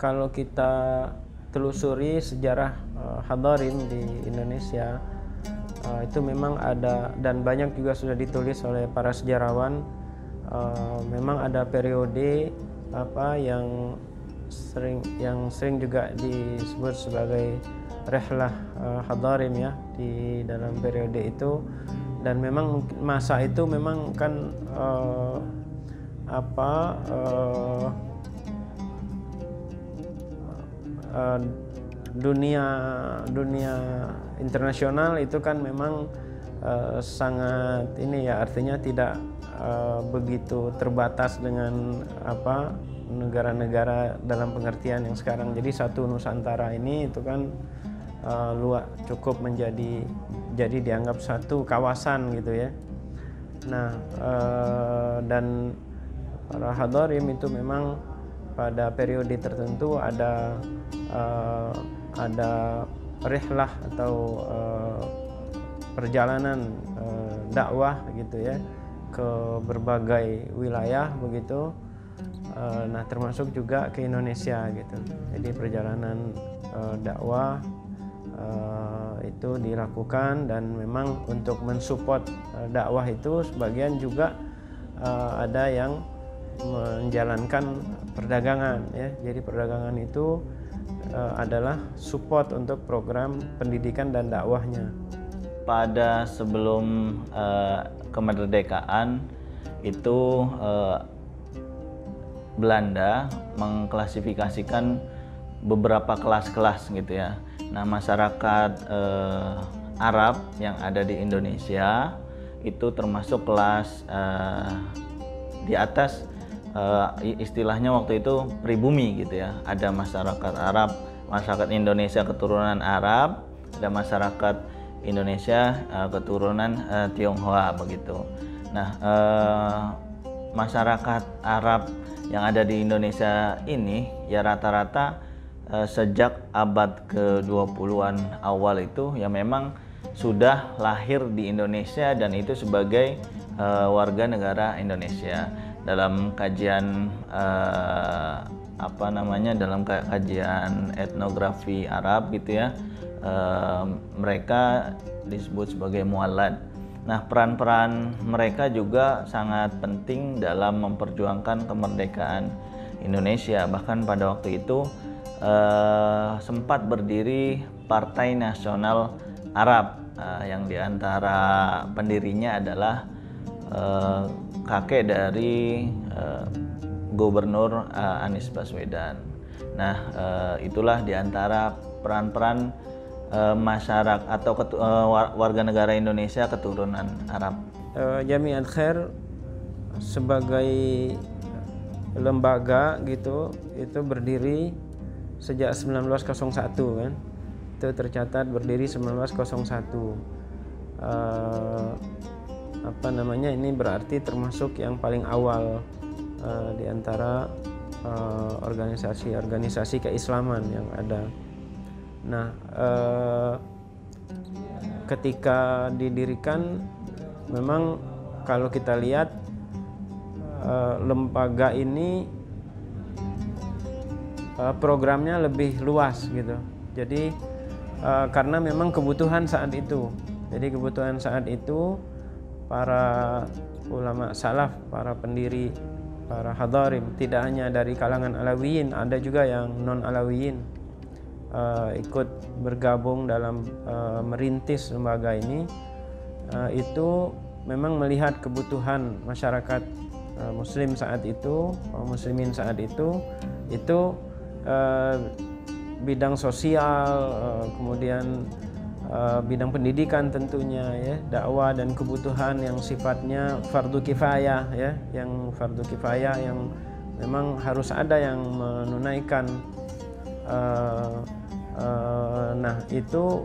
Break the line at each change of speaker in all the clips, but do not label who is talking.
Kalau kita telusuri sejarah Hadarim di Indonesia, itu memang ada, dan banyak juga sudah ditulis oleh para sejarawan. Memang ada periode yang sering juga disebut sebagai rehlah Hadarim ya, di dalam periode itu. Dan memang masa itu memang kan dunia internasional itu kan memang sangat ini ya, artinya tidak begitu terbatas dengan negara-negara dalam pengertian yang sekarang. Jadi satu Nusantara ini itu kan cukup jadi dianggap satu kawasan gitu ya. Nah, dan para Hadarim itu memang pada periode tertentu ada rihlah atau perjalanan dakwah gitu ya ke berbagai wilayah begitu. Nah, termasuk juga ke Indonesia gitu. Jadi perjalanan dakwah itu dilakukan, dan memang untuk mensupport dakwah itu sebagian juga ada yang menjalankan perdagangan ya. Jadi perdagangan itu adalah support untuk program pendidikan dan dakwahnya.
Pada sebelum kemerdekaan itu Belanda mengklasifikasikan beberapa kelas-kelas gitu ya. Nah, masyarakat Arab yang ada di Indonesia itu termasuk kelas di atas, istilahnya waktu itu pribumi gitu ya. Ada masyarakat Arab, masyarakat Indonesia keturunan Arab, ada masyarakat Indonesia keturunan Tionghoa begitu. Nah, masyarakat Arab yang ada di Indonesia ini ya rata-rata sejak abad ke-20-an awal itu ya memang sudah lahir di Indonesia, dan itu sebagai warga negara Indonesia. Dalam kajian dalam kajian etnografi Arab gitu ya, mereka disebut sebagai muallad. Nah, peran-peran mereka juga sangat penting dalam memperjuangkan kemerdekaan Indonesia. Bahkan pada waktu itu sempat berdiri Partai Nasional Arab yang diantara pendirinya adalah kakek dari Gubernur Anies Baswedan. Nah, itulah diantara peran-peran masyarakat atau warga negara Indonesia keturunan Arab.
Jamiat Khair sebagai lembaga gitu itu berdiri sejak 1901 kan. Itu tercatat berdiri 1901. Ini berarti termasuk yang paling awal di antara organisasi keislaman yang ada. Nah, ketika didirikan memang kalau kita lihat lembaga ini programnya lebih luas gitu. Jadi karena memang kebutuhan saat itu. Jadi kebutuhan saat itu para ulama salaf, para pendiri, para hadarim, tidak hanya dari kalangan Alawiyin, ada juga yang non Alawiyin ikut bergabung dalam merintis lembaga ini. itu memang melihat kebutuhan masyarakat Muslim saat itu, kaum muslimin saat itu bidang sosial, kemudian bidang pendidikan tentunya ya, dakwah dan kebutuhan yang sifatnya fardu kifayah ya, yang fardu kifayah yang memang harus ada yang menunaikan. Nah itu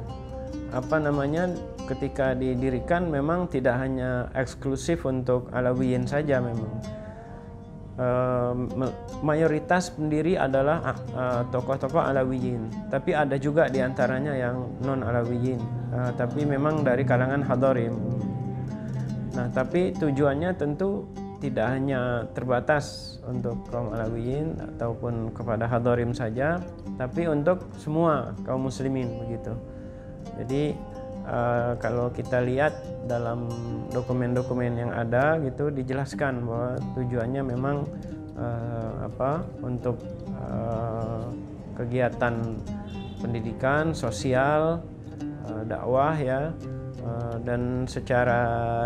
ketika didirikan memang tidak hanya eksklusif untuk Alawiyin saja, memang mayoritas pendiri adalah tokoh-tokoh Alawiyin, tapi ada juga diantaranya yang non Alawiyin, tapi memang dari kalangan Hadarim. Nah tapi tujuannya tentu tidak hanya terbatas untuk kaum Alawiyin ataupun kepada Hadarim saja, tapi untuk semua kaum muslimin begitu. Jadi kalau kita lihat dalam dokumen-dokumen yang ada gitu dijelaskan bahwa tujuannya memang untuk kegiatan pendidikan, sosial, dakwah ya, dan secara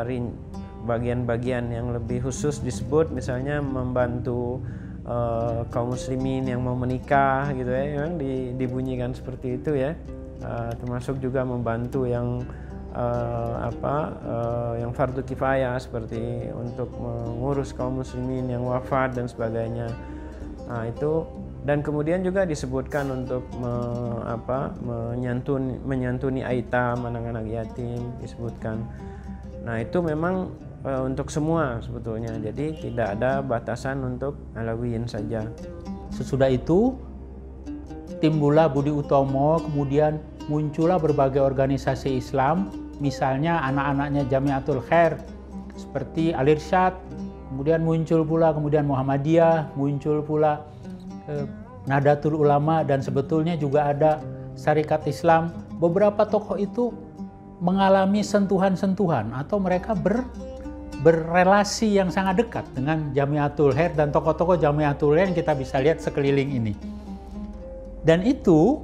bagian-bagian yang lebih khusus disebut misalnya membantu kaum muslimin yang mau menikah gitu ya, memang dibunyikan seperti itu ya. Termasuk juga membantu yang yang fardu kifayah seperti untuk mengurus kaum muslimin yang wafat dan sebagainya. Nah itu, dan kemudian juga disebutkan untuk menyantuni aitam, anak-anak yatim disebutkan. Nah itu memang untuk semua sebetulnya, jadi tidak ada batasan untuk Alawiyin saja.
Sesudah itu timbullah Budi Utomo, kemudian muncullah berbagai organisasi Islam, misalnya anak-anaknya Jamiatul Khair seperti Al-Irsyad, kemudian muncul pula Muhammadiyah, muncul pula Nahdlatul Ulama, dan sebetulnya juga ada Syarikat Islam. Beberapa tokoh itu mengalami sentuhan-sentuhan atau mereka berrelasi yang sangat dekat dengan Jamiatul Khair dan tokoh-tokoh Jamiatul Khair yang kita bisa lihat sekeliling ini. Dan itu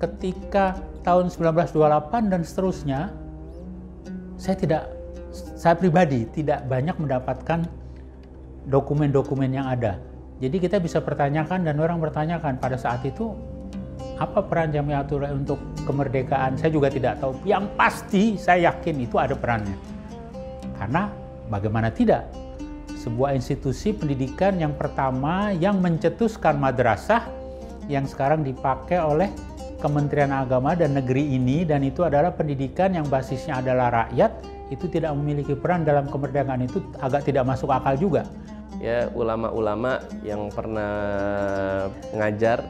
ketika tahun 1928 dan seterusnya, saya pribadi tidak banyak mendapatkan dokumen-dokumen yang ada. Jadi kita bisa pertanyakan dan orang bertanyakan pada saat itu, apa peran Jamiatul Khair untuk kemerdekaan? Saya juga tidak tahu. Yang pasti saya yakin itu ada perannya. Karena bagaimana tidak? Sebuah institusi pendidikan yang pertama yang mencetuskan madrasah yang sekarang dipakai oleh Kementerian Agama dan negeri ini, dan itu adalah pendidikan yang basisnya adalah rakyat, itu tidak memiliki peran dalam kemerdekaan, itu agak tidak masuk akal juga.
Ya, ulama-ulama yang pernah ngajar,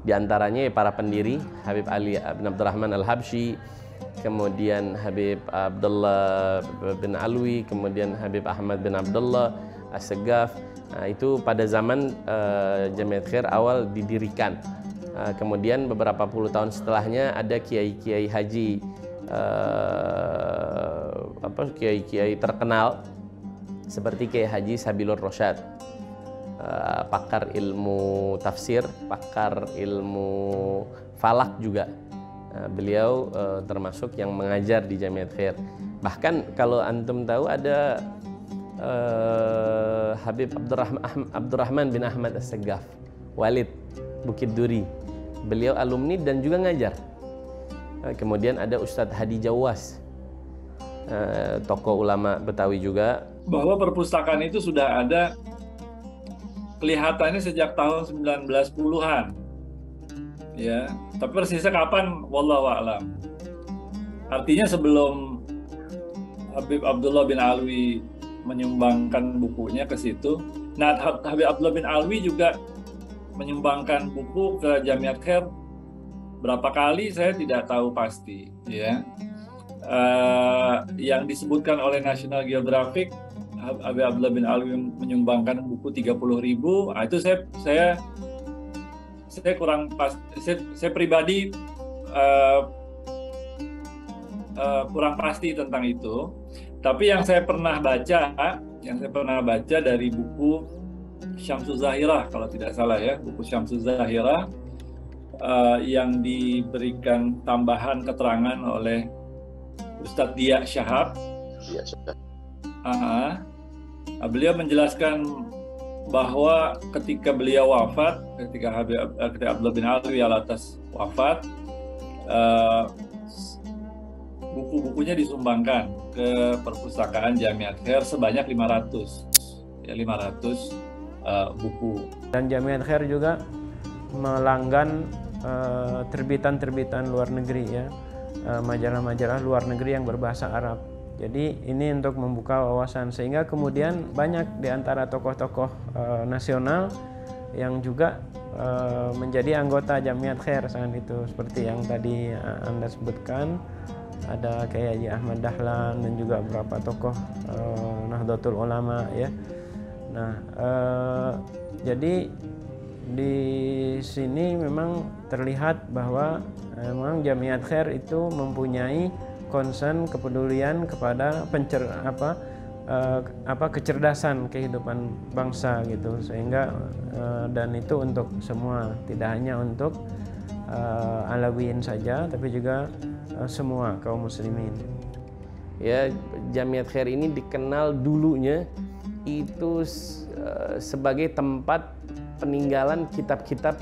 diantaranya para pendiri Habib Ali bin Abdurrahman Al-Habsyi, kemudian Habib Abdullah bin Alwi, kemudian Habib Ahmad bin Abdullah As-Segaf. Nah, itu pada zaman Jamiat Khair awal didirikan. Kemudian beberapa puluh tahun setelahnya ada kiai-kiai haji, kiai-kiai terkenal seperti Kiai Haji Sabilur Rosyad, pakar ilmu tafsir, pakar ilmu falak juga. Beliau termasuk yang mengajar di Jamiat Khair. Bahkan kalau antum tahu ada Habib Abdurrahman bin Ahmad As-Segaf, Walid Bukit Duri, beliau alumni dan juga ngajar. Kemudian ada Ustadz Hadi Jawas, tokoh ulama Betawi juga.
Bahwa perpustakaan itu sudah ada kelihatannya sejak tahun 1910-an. Ya, tapi persisnya kapan wallahu a'lam. Artinya sebelum Habib Abdullah bin Alwi menyumbangkan bukunya ke situ. Nah, Habib Abdullah bin Alwi juga menyumbangkan buku ke Jamiat Khair berapa kali saya tidak tahu pasti, ya. Yang disebutkan oleh National Geographic, Habib Abdullah bin Alwi menyumbangkan buku 30.000. Itu saya kurang pas. Saya pribadi kurang pasti tentang itu. Tapi yang saya pernah baca dari buku Syamsuz Zahirah, kalau tidak salah ya, buku Syamsuz Zahirah yang diberikan tambahan keterangan oleh Ustadz Dia Syahab.
Iya, sudah.
Beliau menjelaskan bahwa ketika beliau wafat, ketika Abdullah bin Alwi Alatas wafat, buku-bukunya disumbangkan ke perpustakaan Jamiat Khair sebanyak 500 buku.
Dan Jamiat Khair juga melanggan terbitan-terbitan luar negeri ya, majalah-majalah luar negeri yang berbahasa Arab. Jadi ini untuk membuka wawasan, sehingga kemudian banyak di antara tokoh-tokoh nasional yang juga menjadi anggota Jamiat Khair saat itu, seperti yang tadi Anda sebutkan, ada kayak Haji Ahmad Dahlan dan juga beberapa tokoh Nahdlatul Ulama ya. Nah, jadi di sini memang terlihat bahwa memang Jamiat Khair itu mempunyai concern, kepedulian kepada kecerdasan kehidupan bangsa gitu, sehingga dan itu untuk semua, tidak hanya untuk Alawiyin saja, tapi juga semua kaum muslimin.
Ya, Jamiat Khair ini dikenal dulunya itu sebagai tempat peninggalan kitab-kitab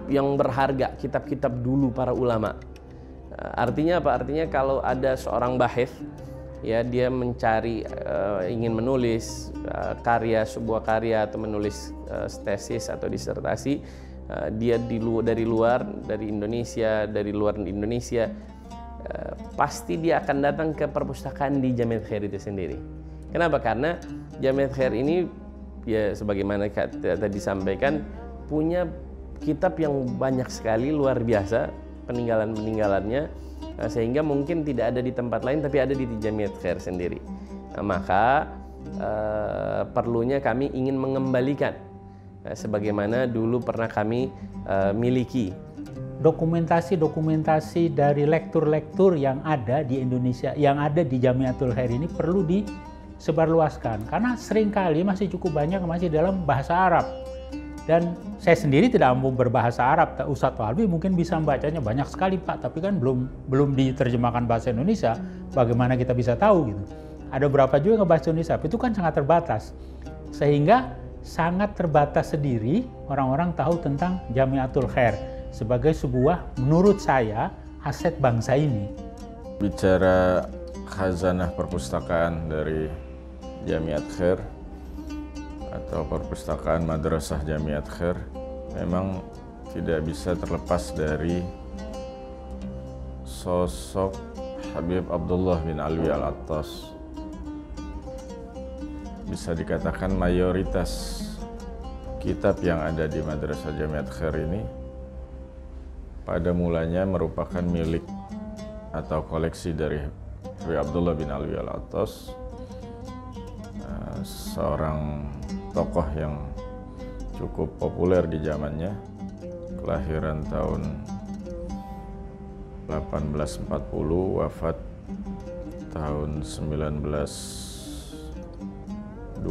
yang berharga, kitab-kitab dulu para ulama. Artinya apa? Artinya kalau ada seorang bahith, ya dia mencari ingin menulis sebuah karya atau menulis tesis atau disertasi, dia dari luar Indonesia, pasti dia akan datang ke perpustakaan di Jamiat Khair itu sendiri. Kenapa? Karena Jamiat Khair ini ya sebagaimana tadi disampaikan punya kitab yang banyak sekali, luar biasa peninggalan-peninggalannya, sehingga mungkin tidak ada di tempat lain tapi ada di Jamiat Khair sendiri. Maka perlunya kami ingin mengembalikan sebagaimana dulu pernah kami miliki.
Dokumentasi dari lektur-lektur yang ada di Indonesia, yang ada di Jamiatul Khair ini perlu disebarluaskan, karena seringkali masih cukup banyak masih dalam bahasa Arab. Dan saya sendiri tidak mampu berbahasa Arab. Ustadz Walbi mungkin bisa membacanya banyak sekali Pak, tapi kan belum diterjemahkan bahasa Indonesia. Bagaimana kita bisa tahu gitu? Ada berapa juga yang bahasa Indonesia? Itu kan sangat terbatas. Sehingga sangat terbatas sendiri orang-orang tahu tentang Jamiatul Khair sebagai sebuah, menurut saya, aset bangsa ini.
Bicara khazanah perpustakaan dari Jamiat Khair atau perpustakaan Madrasah Jamiat Khair, memang tidak bisa terlepas dari sosok Habib Abdullah bin Alwi Al-Attas. Bisa dikatakan mayoritas kitab yang ada di Madrasah Jamiat Khair ini pada mulanya merupakan milik atau koleksi dari Habib Abdullah bin Alwi Al-Attas, seorang tokoh yang cukup populer di zamannya, kelahiran tahun 1840, wafat tahun 1929,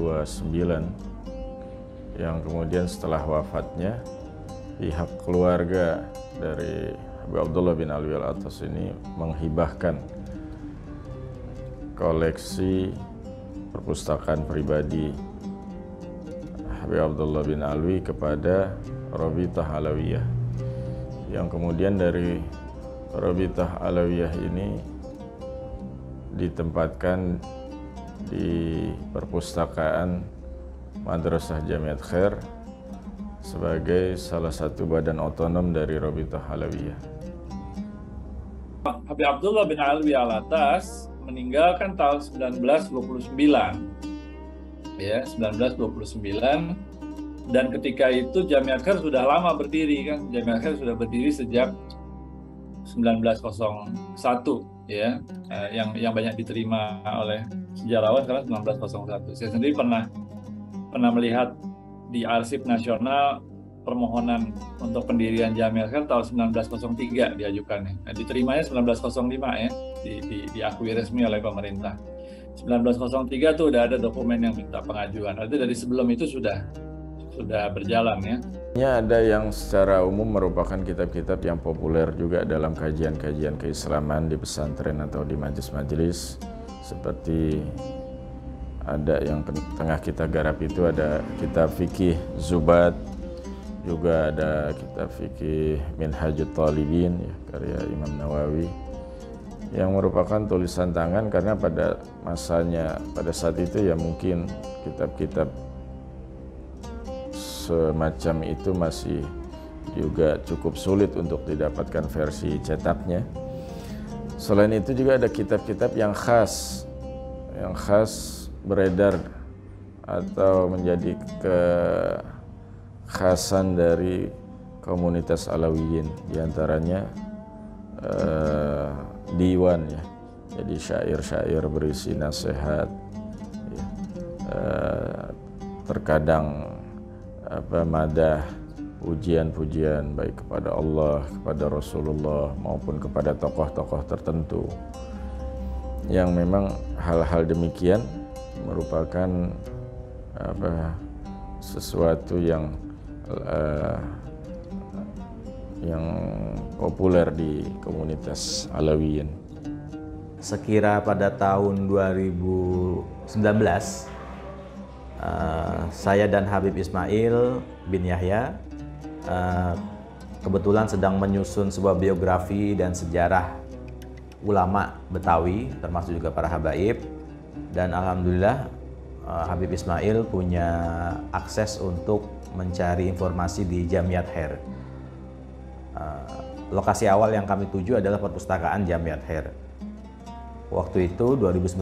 yang kemudian setelah wafatnya pihak keluarga dari Habib Abdullah bin Alwi Al-Attas ini menghibahkan koleksi perpustakaan pribadi Habib Abdullah bin Alwi kepada Rabithah Alawiyah, yang kemudian dari Rabithah Alawiyah ini ditempatkan di perpustakaan Madrasah Jamiat Khair sebagai salah satu badan otonom dari Rabithah Alawiyah.
Habib Abdullah bin Alwi Al-Attas meninggalkan tahun 1929. Ya, 1929, dan ketika itu Jamiat Khair sudah lama berdiri kan. Jamiat Khair sudah berdiri sejak 1901 ya, yang banyak diterima oleh sejarawan karena 1901. Saya sendiri pernah melihat di Arsip Nasional permohonan untuk pendirian Jamiat Khair tahun 1903 diajukannya. Nah, diterimanya 1905 ya, diakui resmi oleh pemerintah. 1903 tuh udah ada dokumen yang minta pengajuan. Itu dari sebelum itu sudah sudah berjalan ya.
Ya, ada yang secara umum merupakan kitab-kitab yang populer juga dalam kajian-kajian keislaman di pesantren atau di majelis-majelis, seperti ada yang tengah kita garap itu ada kitab fikih Zubat, juga ada kitab fikih Minhajut Talibin ya, karya Imam Nawawi, yang merupakan tulisan tangan karena pada masanya pada saat itu ya mungkin kitab-kitab semacam itu masih juga cukup sulit untuk didapatkan versi cetaknya. Selain itu juga ada kitab-kitab yang khas beredar atau menjadi kekhasan dari komunitas Alawiyin, diantaranya diwan ya, jadi syair-syair berisi nasihat ya, terkadang madah, pujian-pujian baik kepada Allah, kepada Rasulullah maupun kepada tokoh-tokoh tertentu, yang memang hal-hal demikian merupakan sesuatu yang populer di komunitas Alawiyin.
Sekira pada tahun 2019, saya dan Habib Ismail bin Yahya kebetulan sedang menyusun sebuah biografi dan sejarah ulama Betawi, termasuk juga para habaib. Dan alhamdulillah Habib Ismail punya akses untuk mencari informasi di Jamiat Khair. Lokasi awal yang kami tuju adalah perpustakaan Jamiat Khair. Waktu itu 2019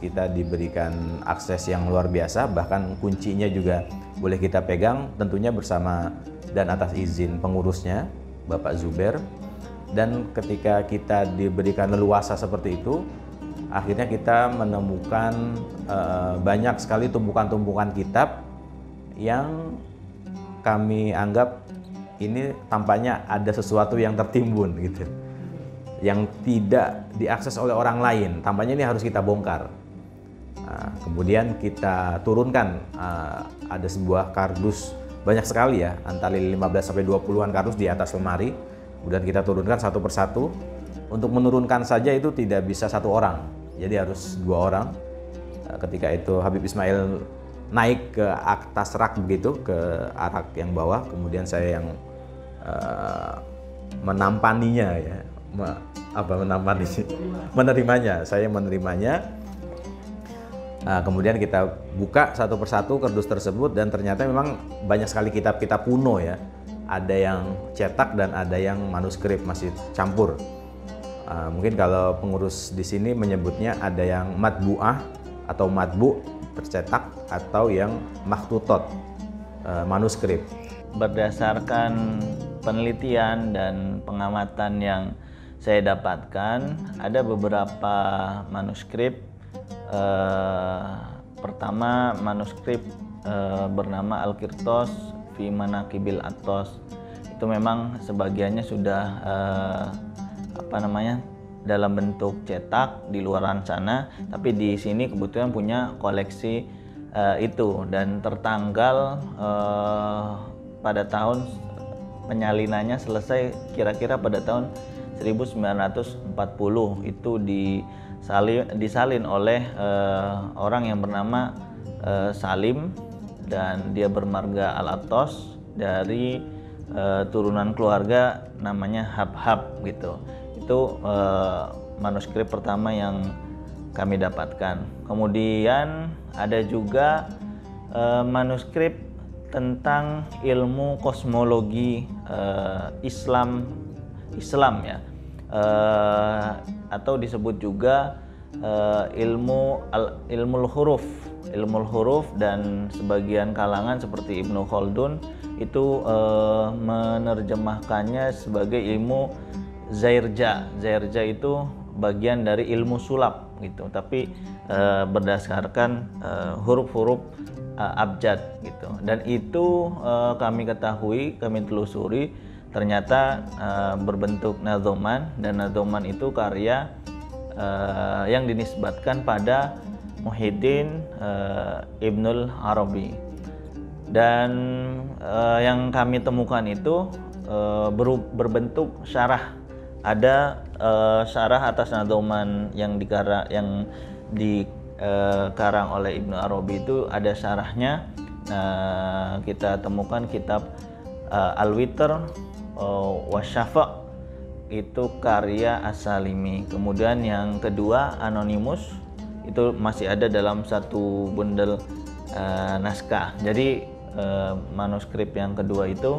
kita diberikan akses yang luar biasa, bahkan kuncinya juga boleh kita pegang, tentunya bersama dan atas izin pengurusnya Bapak Zuber. Dan ketika kita diberikan leluasa seperti itu, akhirnya kita menemukan banyak sekali tumpukan-tumpukan kitab yang kami anggap ini tampaknya ada sesuatu yang tertimbun gitu, yang tidak diakses oleh orang lain. Tampaknya ini harus kita bongkar. Kemudian kita turunkan, ada sebuah kardus banyak sekali ya, antara 15-20an kardus di atas lemari. Kemudian kita turunkan satu persatu. Untuk menurunkan saja itu tidak bisa satu orang, jadi harus 2 orang. Ketika itu Habib Ismail naik ke atas rak begitu, ke rak yang bawah, kemudian saya yang menampaninya ya, menerimanya. Saya menerimanya. Kemudian kita buka satu persatu kardus tersebut, dan ternyata memang banyak sekali kitab-kitab kuno ya. Ada yang cetak dan ada yang manuskrip, masih campur. Mungkin kalau pengurus di sini menyebutnya ada yang matbu'ah atau matbu' tercetak, atau yang makhtutot manuskrip.
Berdasarkan penelitian dan pengamatan yang saya dapatkan, ada beberapa manuskrip. Pertama, manuskrip bernama Al-Qirtos fi Manaqibil Athos. Itu memang sebagiannya sudah dalam bentuk cetak di luaran sana, tapi di sini kebetulan punya koleksi itu, dan tertanggal pada tahun penyalinannya selesai kira-kira pada tahun 1940. Itu disalin oleh orang yang bernama Salim, dan dia bermarga Al-Athos dari turunan keluarga namanya Habhab gitu. Itu manuskrip pertama yang kami dapatkan. Kemudian ada juga manuskrip tentang ilmu kosmologi Islam ya, atau disebut juga ilmu huruf, dan sebagian kalangan seperti Ibnu Khaldun itu menerjemahkannya sebagai ilmu Zairja. Zairja itu bagian dari ilmu sulap gitu, tapi berdasarkan huruf-huruf abjad gitu. Dan itu kami ketahui, kami telusuri, ternyata berbentuk nadzoman, dan nadzoman itu karya yang dinisbatkan pada Muhyiddin Ibnul Arabi. Dan yang kami temukan itu berbentuk syarah. Ada syarah atas Nadhoman yang dikarang oleh Ibnu Arabi, itu ada syarahnya. Kita temukan kitab Al-Witr Wasyafa' itu karya As-Salimi. Kemudian yang kedua Anonymous, itu masih ada dalam satu bundel naskah. Jadi manuskrip yang kedua itu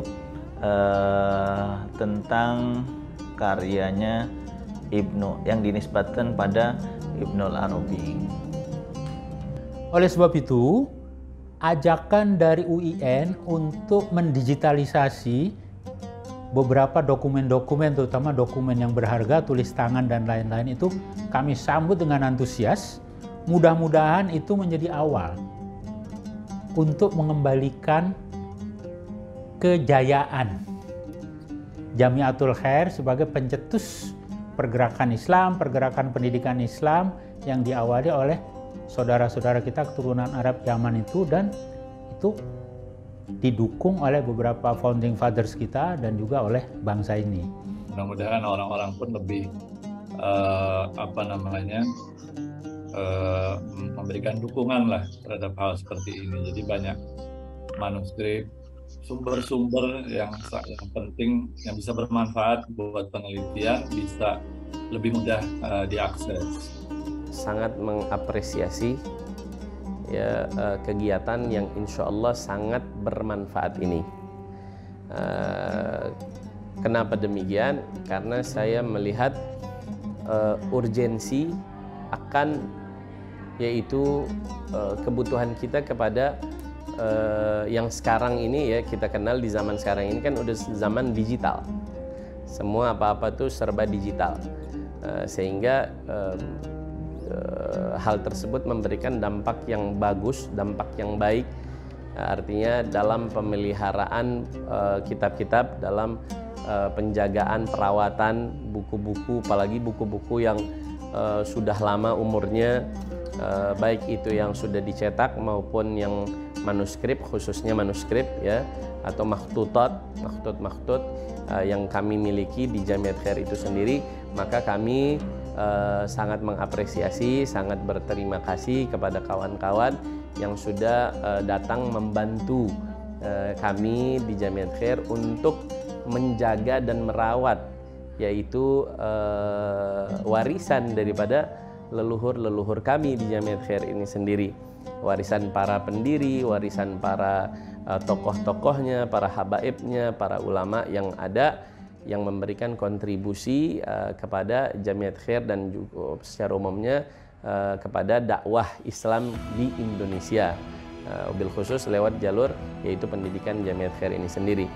tentang karyanya Ibnu yang dinisbatkan pada Ibnu Arabi.
Oleh sebab itu, ajakan dari UIN untuk mendigitalisasi beberapa dokumen-dokumen, terutama dokumen yang berharga, tulis tangan dan lain-lain, itu kami sambut dengan antusias. Mudah-mudahan itu menjadi awal untuk mengembalikan kejayaan Jamiatul Khair sebagai pencetus pergerakan Islam, pergerakan pendidikan Islam yang diawali oleh saudara-saudara kita keturunan Arab Yaman itu, dan itu didukung oleh beberapa founding fathers kita dan juga oleh bangsa ini.
Mudah-mudahan orang-orang pun lebih memberikan dukungan lah terhadap hal seperti ini. Jadi banyak manuskrip, sumber-sumber yang penting yang bisa bermanfaat buat penelitian bisa lebih mudah diakses.
Sangat mengapresiasi ya kegiatan yang insya Allah sangat bermanfaat ini. Kenapa demikian? Karena saya melihat urgensi akan yaitu kebutuhan kita kepada yang sekarang ini, ya kita kenal di zaman sekarang ini kan udah zaman digital, semua apa-apa tuh serba digital, sehingga hal tersebut memberikan dampak yang bagus, dampak yang baik, artinya dalam pemeliharaan kitab-kitab, dalam penjagaan, perawatan buku-buku, apalagi buku-buku yang sudah lama umurnya, baik itu yang sudah dicetak maupun yang manuskrip, khususnya manuskrip ya, atau makhtut yang kami miliki di Jamiat Khair itu sendiri. Maka kami sangat mengapresiasi, sangat berterima kasih kepada kawan-kawan yang sudah datang membantu kami di Jamiat Khair untuk menjaga dan merawat yaitu warisan daripada leluhur-leluhur kami di Jamiat Khair ini sendiri, warisan para pendiri, warisan para tokoh-tokohnya, para habaibnya, para ulama yang ada, yang memberikan kontribusi kepada Jamiat Khair dan juga secara umumnya kepada dakwah Islam di Indonesia, bil khusus lewat jalur yaitu pendidikan Jamiat Khair ini sendiri.